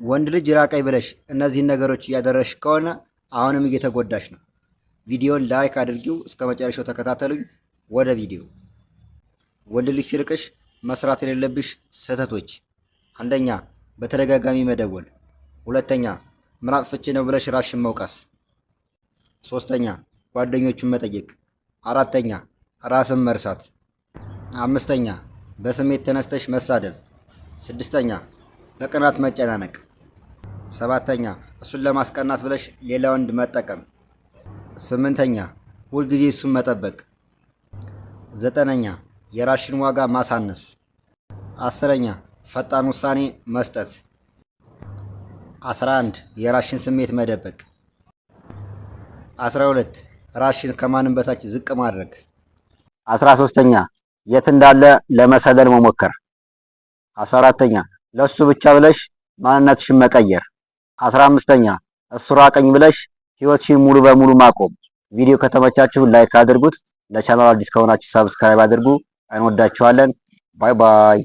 ወንድ ልጅ ራቀኝ ብለሽ እነዚህን ነገሮች እያደረሽ ከሆነ አሁንም እየተጎዳሽ ነው። ቪዲዮን ላይክ አድርጊው፣ እስከ መጨረሻው ተከታተሉኝ። ወደ ቪዲዮ። ወንድ ልጅ ሲርቅሽ መስራት የሌለብሽ ስህተቶች፣ አንደኛ በተደጋጋሚ መደወል፣ ሁለተኛ ምን አጥፍቼ ነው ብለሽ ራስሽን መውቀስ፣ ሶስተኛ ጓደኞቹን መጠየቅ፣ አራተኛ ራስን መርሳት፣ አምስተኛ በስሜት ተነስተሽ መሳደብ፣ ስድስተኛ በቅናት መጨናነቅ፣ ሰባተኛ እሱን ለማስቀናት ብለሽ ሌላ ወንድ መጠቀም፣ ስምንተኛ ሁልጊዜ እሱን መጠበቅ፣ ዘጠነኛ የራስሽን ዋጋ ማሳነስ፣ አስረኛ ፈጣን ውሳኔ መስጠት፣ 11 የራስሽን ስሜት መደበቅ፣ 12 ራስሽን ከማንም በታች ዝቅ ማድረግ፣ 13ኛ የት እንዳለ ለመሰለል መሞከር፣ 14ኛ ለሱ ብቻ ብለሽ ማንነትሽን መቀየር፣ 15ኛ እሱ ራቀኝ ብለሽ ህይወትሽን ሙሉ በሙሉ ማቆም። ቪዲዮ ከተመቻችሁ ላይክ አድርጉት። ለቻናሉ አዲስ ከሆናችሁ ሰብስክራይብ አድርጉ። እንወዳችኋለን። ባይ ባይ።